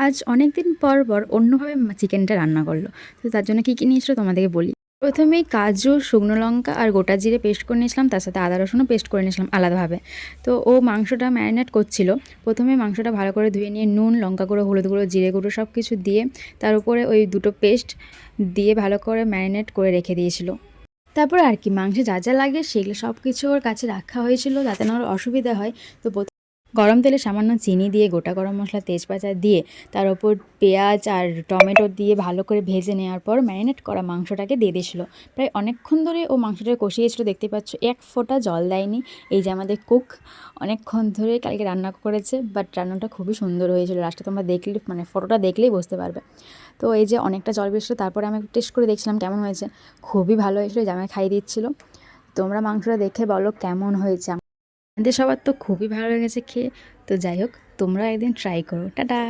আজ অনেক দিন পর অন্যভাবে চিকেনটা রান্না করলো। তো তার জন্য কী নিয়েছিল তোমাদেরকে বলি। প্রথমেই কাজু, শুকনো লঙ্কা আর গোটা জিরে পেস্ট করে নিয়েছিলাম, তার সাথে আদা রসুনও পেস্ট করে নিয়েছিলাম আলাদাভাবে। তো ও মাংসটা ম্যারিনেট করছিল। প্রথমে মাংসটা ভালো করে ধুয়ে নিয়ে নুন, লঙ্কা গুঁড়ো, হলুদ গুঁড়ো, জিরে গুঁড়ো সব কিছু দিয়ে তার উপরে ওই দুটো পেস্ট দিয়ে ভালো করে ম্যারিনেট করে রেখে দিয়েছিল। তারপর আর কি মাংসে যা যা লাগে সেগুলো সব কিছু ওর কাছে রাখা হয়েছিল যাতে না ওর অসুবিধা হয়। তো গরম তেলে সামান্য চিনি দিয়ে গোটা গরম মশলা, তেজপাতা দিয়ে তার ওপর পেঁয়াজ আর টমেটো দিয়ে ভালো করে ভেজে নেওয়ার পর ম্যারিনেট করা মাংসটাকে দিয়ে দিয়েছিল। প্রায় অনেকক্ষণ ধরে ও মাংসটাকে কষিয়েছিল, দেখতে পাচ্ছ এক ফোঁটা জল দেয়নি। এই যে আমাদের কুক অনেকক্ষণ ধরে কালকে রান্না করেছে, বাট রান্নাটা খুবই সুন্দর হয়েছিল। লাস্টে তোমরা দেখলে মানে ফটোটা দেখলেই বুঝতে পারবে। তো এই যে অনেকটা জল বেরিয়েছিল, তারপরে আমি টেস্ট করে দেখছিলাম কেমন হয়েছে। খুবই ভালো হয়েছিল, জামাই খাইয়ে দিচ্ছিলো। তোমরা মাংসটা দেখে বলো কেমন হয়েছে। আমাদের সবার তো খুবই ভালো লেগেছে খেয়ে। তো যাই হোক, তোমরা একদিন ট্রাই করো। টাটা।